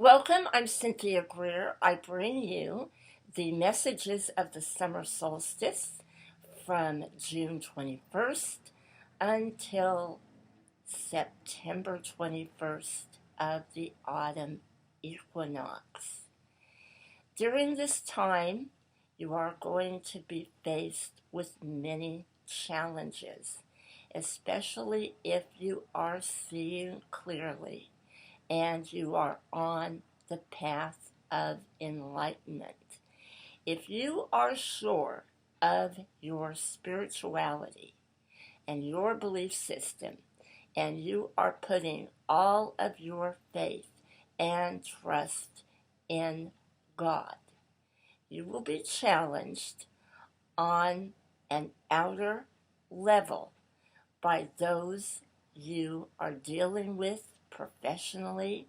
Welcome, I'm Cynthia Greer. I bring you the messages of the summer solstice from June 21st until September 21st of the autumn equinox. During this time, you are going to be faced with many challenges, especially if you are seeing clearly and you are on the path of enlightenment. If you are sure of your spirituality and your belief system, and you are putting all of your faith and trust in God, you will be challenged on an outer level by those you are dealing with professionally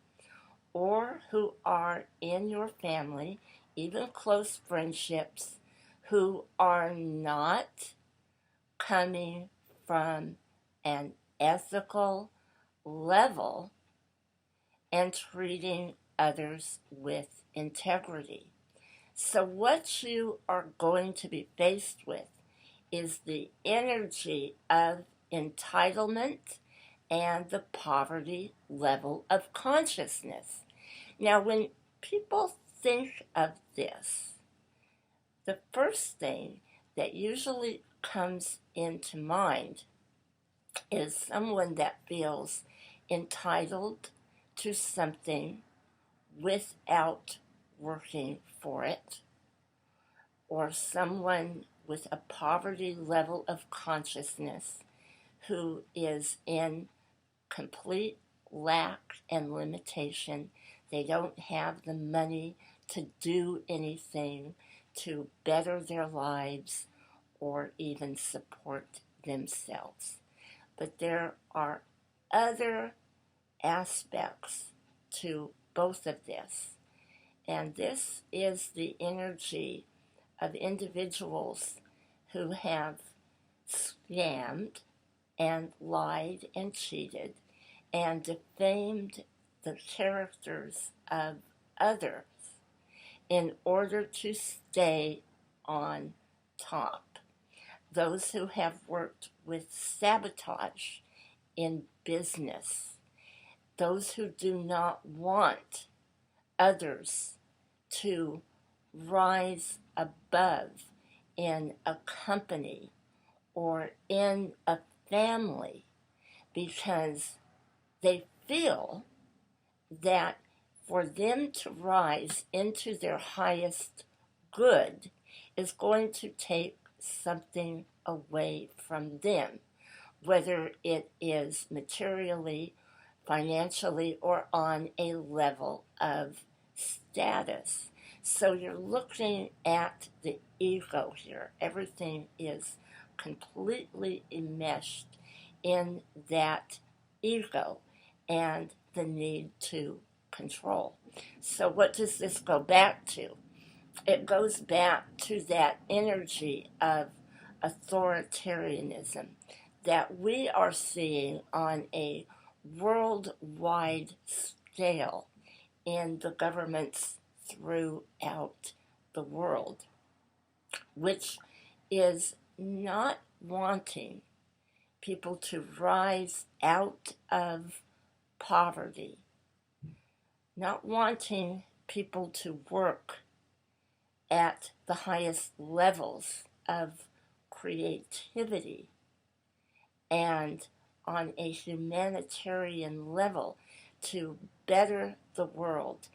or who are in your family, even close friendships, who are not coming from an ethical level and treating others with integrity. So, what you are going to be faced with is the energy of entitlement and the poverty level of consciousness. Now, when people think of this, the first thing that usually comes into mind is someone that feels entitled to something without working for it, or someone with a poverty level of consciousness who is in complete lack and limitation. They don't have the money to do anything to better their lives or even support themselves. But there are other aspects to both of this. And this is the energy of individuals who have scammed and lied and cheated and defamed the characters of others in order to stay on top. Those who have worked with sabotage in business, those who do not want others to rise above in a company or in a family because they feel that for them to rise into their highest good is going to take something away from them, whether it is materially, financially, or on a level of status. So you're looking at the ego here. Everything is completely enmeshed in that ego and the need to control. So what does this go back to? It goes back to that energy of authoritarianism that we are seeing on a worldwide scale in the governments throughout the world, which is not wanting people to rise out of poverty, not wanting people to work at the highest levels of creativity and on a humanitarian level to better the world,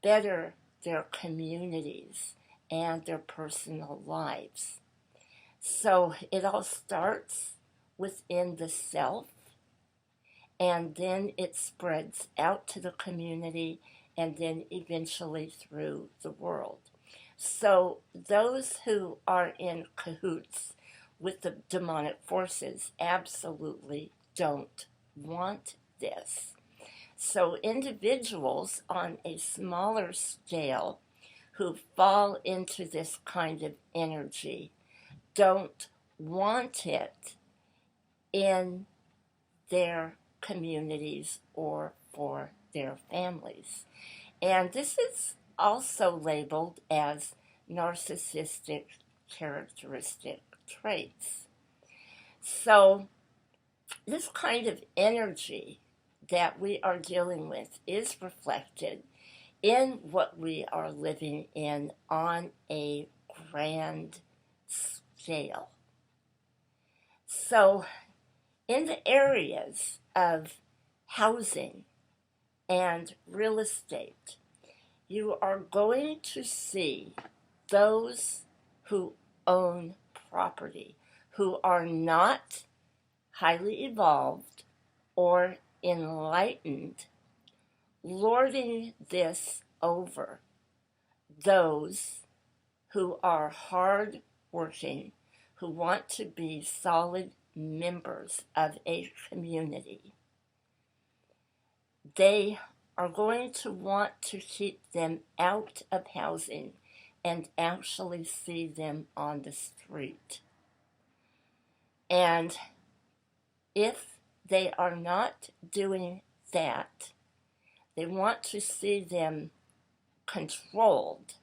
better their communities and their personal lives. So it all starts within the self, and then it spreads out to the community and then eventually through the world. So those who are in cahoots with the demonic forces absolutely don't want this. So individuals on a smaller scale who fall into this kind of energy don't want it in their communities or for their families. And this is also labeled as narcissistic characteristic traits. So, this kind of energy that we are dealing with is reflected in what we are living in on a grand scale. So, in the areas of housing and real estate, you are going to see those who own property, who are not highly evolved or enlightened, lording this over those who are hard working, who want to be solid members of a community. They are going to want to keep them out of housing and actually see them on the street. And if they are not doing that, they want to see them controlled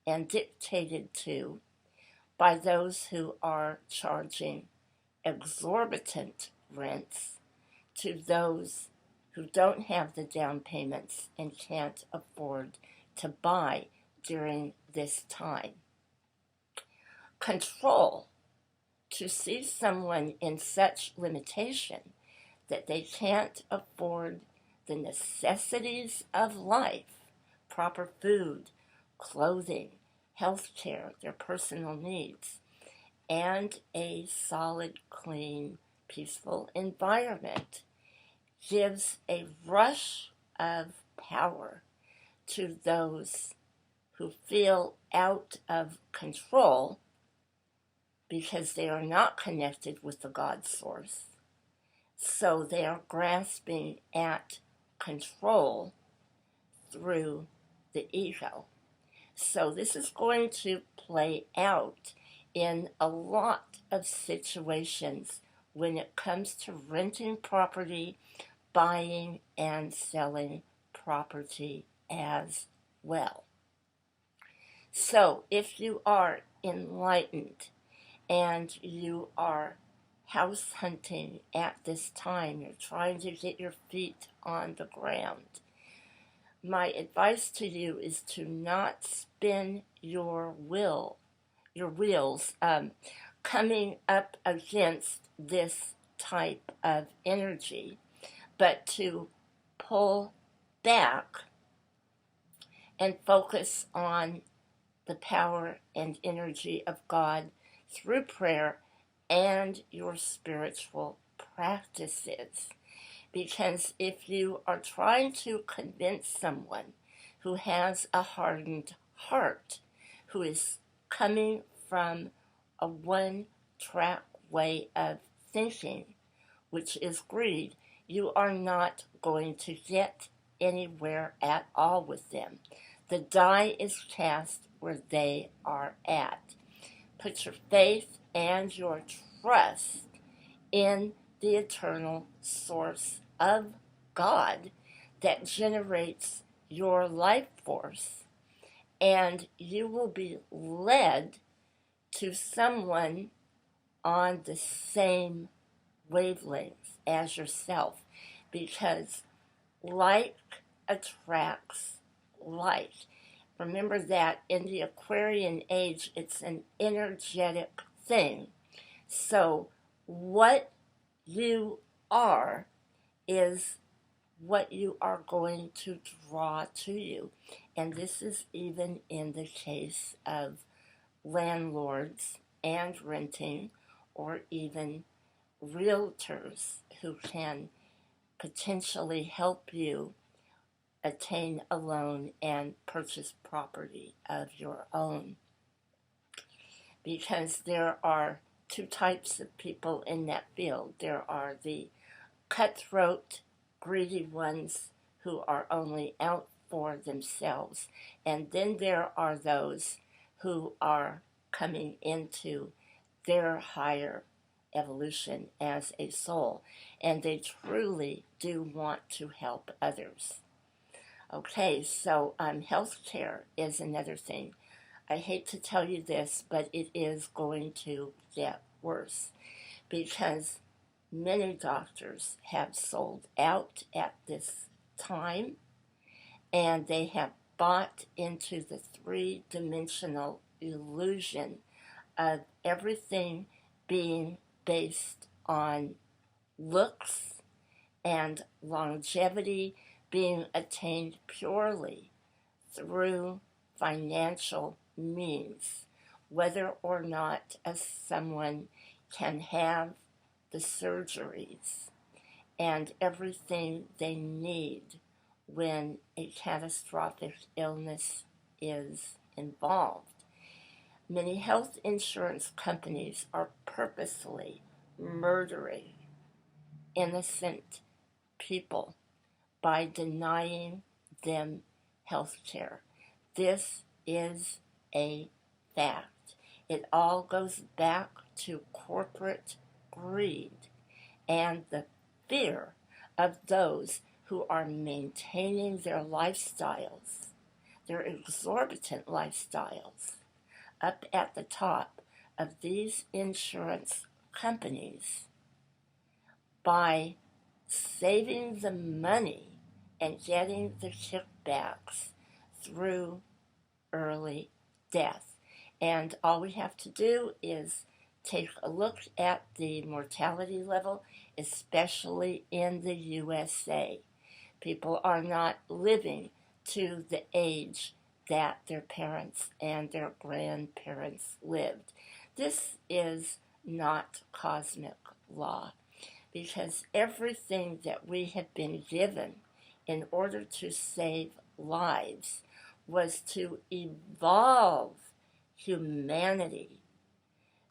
and dictated to by those who are charging exorbitant rents to those who don't have the down payments and can't afford to buy during this time. Control, to see someone in such limitation that they can't afford the necessities of life, proper food, clothing, health care, their personal needs, and a solid, clean, peaceful environment, gives a rush of power to those who feel out of control because they are not connected with the God source. So they are grasping at control through the ego. So this is going to play out in a lot of situations when it comes to renting property, buying and selling property as well. So if you are enlightened and you are house hunting at this time, you're trying to get your feet on the ground, my advice to you is to not spin your wheels coming up against this type of energy, but to pull back and focus on the power and energy of God through prayer and your spiritual practices. Because if you are trying to convince someone who has a hardened heart, who is coming from a one-track way of thinking, which is greed, you are not going to get anywhere at all with them. The die is cast where they are at. Put your faith and your trust in the eternal source of God that generates your life force, and you will be led to someone on the same wavelength as yourself, because like attracts like. Remember that in the Aquarian age, it's an energetic thing. So what you are is what you are going to draw to you. And this is even in the case of landlords and renting, or even realtors who can potentially help you attain a loan and purchase property of your own. Because there are two types of people in that field. There are the cutthroat, greedy ones who are only out for themselves. And then there are those who are coming into their higher evolution as a soul, and they truly do want to help others. Okay, so healthcare is another thing. I hate to tell you this, but it is going to get worse because many doctors have sold out at this time, and they have bought into the three-dimensional illusion of everything being based on looks and longevity being attained purely through financial means, whether or not someone can have the surgeries and everything they need when a catastrophic illness is involved. Many health insurance companies are purposely murdering innocent people by denying them health care. This is a fact. It all goes back to corporate greed and the fear of those who are maintaining their lifestyles, their exorbitant lifestyles, up at the top of these insurance companies by saving the money and getting the kickbacks through early death. And all we have to do is take a look at the mortality level, especially in the USA. People are not living to the age that their parents and their grandparents lived. This is not cosmic law, because everything that we have been given in order to save lives was to evolve humanity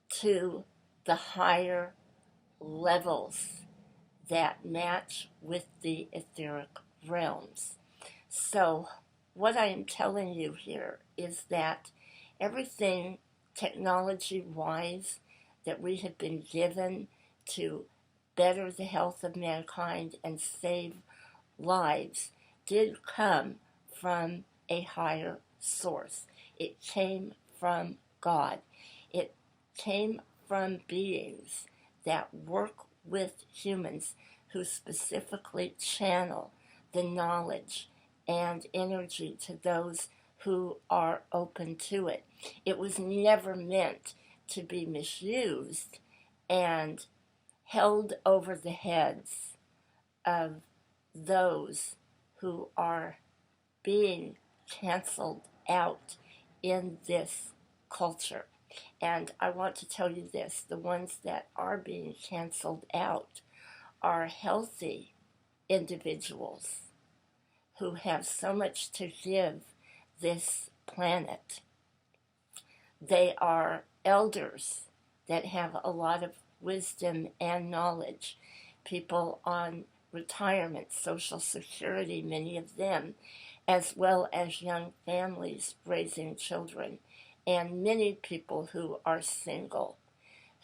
to the higher levels that match with the etheric realms. So, what I am telling you here is that everything technology wise that we have been given to better the health of mankind and save lives did come from a higher source. It came from God. It came from beings that work with humans who specifically channel the knowledge and energy to those who are open to it. It was never meant to be misused and held over the heads of those who are being canceled out in this culture. And I want to tell you this, the ones that are being canceled out are healthy individuals who have so much to give this planet. They are elders that have a lot of wisdom and knowledge, people on retirement, Social Security, many of them, as well as young families raising children, and many people who are single,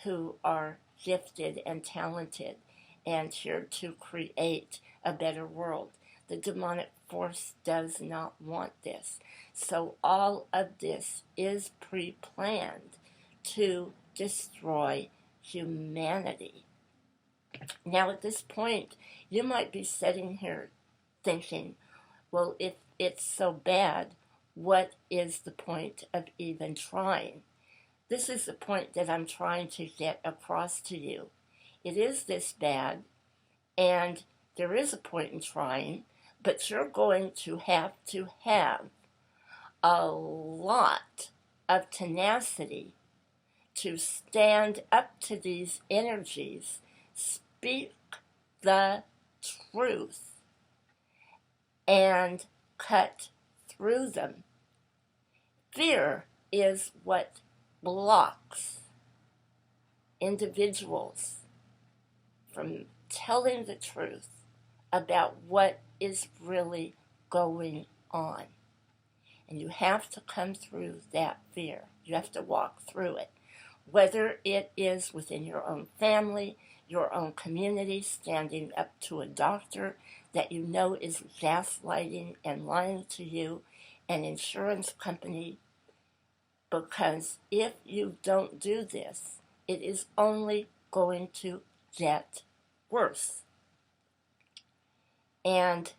who are gifted and talented and here to create a better world. The demonic force does not want this. So all of this is pre-planned to destroy humanity. Now at this point, you might be sitting here thinking, well, if it's so bad, what is the point of even trying? This is the point that I'm trying to get across to you. It is this bad, and there is a point in trying, but you're going to have a lot of tenacity to stand up to these energies, speak the truth, and cut through them. Fear is what blocks individuals from telling the truth about what is really going on. And you have to come through that fear. You have to walk through it. Whether it is within your own family, your own community, standing up to a doctor that you know is gaslighting and lying to you, an insurance company, because if you don't do this, it is only going to get worse. And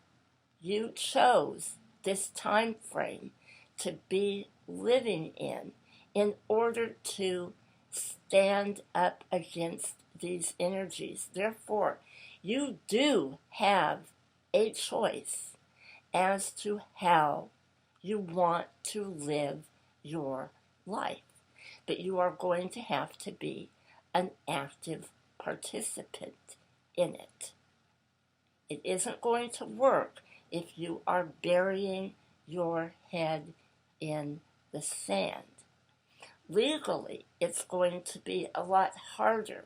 you chose this time frame to be living in order to stand up against these energies. Therefore, you do have a choice as to how you want to live your life. But you are going to have to be an active participant in it. It isn't going to work if you are burying your head in the sand. Legally, it's going to be a lot harder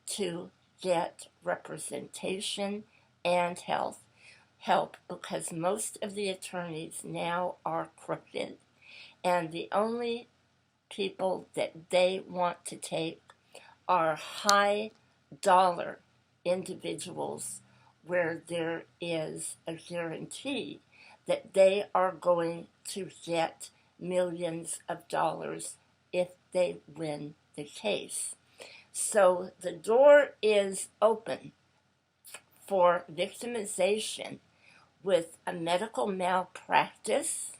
to get representation and help because most of the attorneys now are crooked, and the only people that they want to take are high dollar individuals where there is a guarantee that they are going to get millions of dollars if they win the case. So the door is open for victimization with a medical malpractice,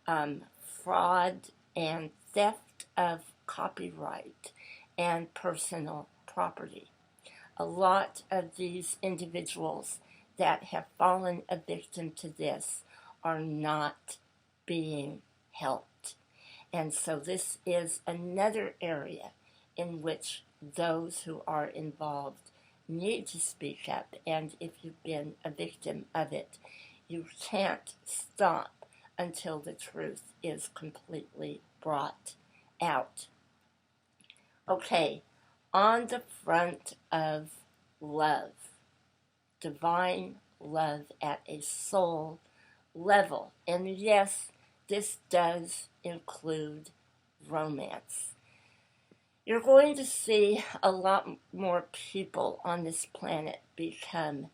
fraud, and theft of copyright and personal property. A lot of these individuals that have fallen a victim to this are not being helped. And so this is another area in which those who are involved need to speak up. And if you've been a victim of it, you can't stop until the truth is completely brought out. Okay, on the front of love, divine love at a soul level. And yes, this does include romance. You're going to see a lot more people on this planet become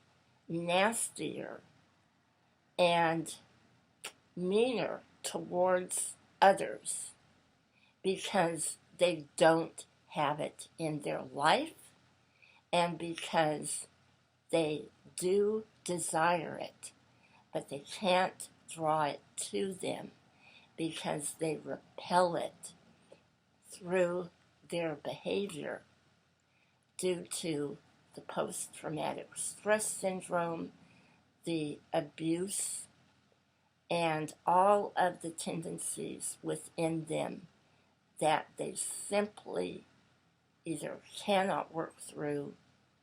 nastier and meaner towards others because they don't have it in their life and because they do desire it, but they can't draw it to them because they repel it through their behavior due to the post-traumatic stress syndrome, the abuse, and all of the tendencies within them that they simply either cannot work through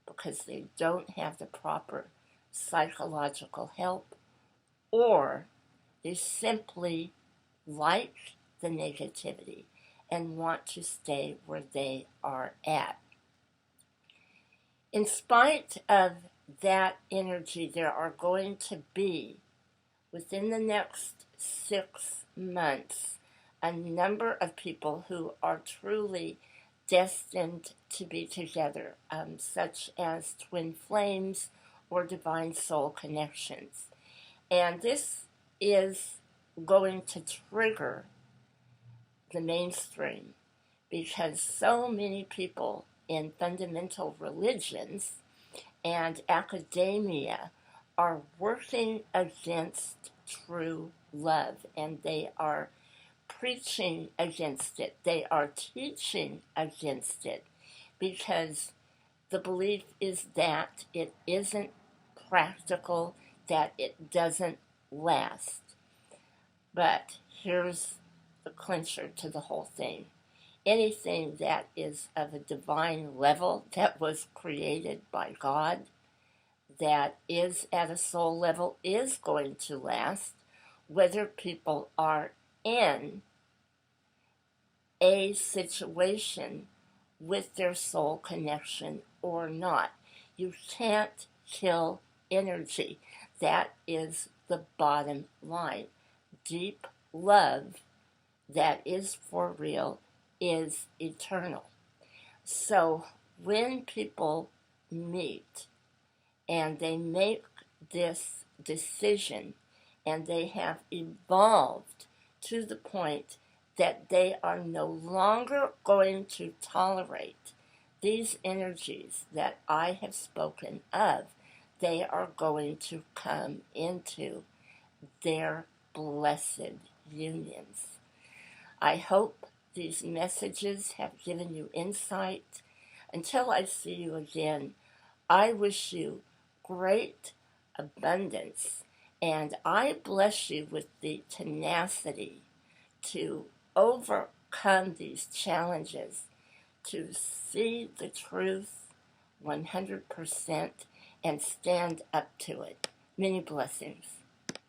because they don't have the proper psychological help, or they simply like the negativity and want to stay where they are at. In spite of that energy, there are going to be, within the next 6 months, a number of people who are truly destined to be together, such as twin flames or divine soul connections. And this is going to trigger the mainstream because so many people in fundamental religions and academia are working against true love, and they are preaching against it. They are teaching against it because the belief is that it isn't practical, that it doesn't last. But here's the clincher to the whole thing. Anything that is of a divine level, that was created by God, that is at a soul level, is going to last, whether people are in a situation with their soul connection or not. You can't kill energy. That is the bottom line. Deep love that is for real is eternal. So when people meet and they make this decision, and they have evolved to the point that they are no longer going to tolerate these energies that I have spoken of. They are going to come into their blessed unions. I hope these messages have given you insight. Until I see you again, I wish you great abundance, and I bless you with the tenacity to overcome these challenges, to see the truth 100% and stand up to it. Many blessings.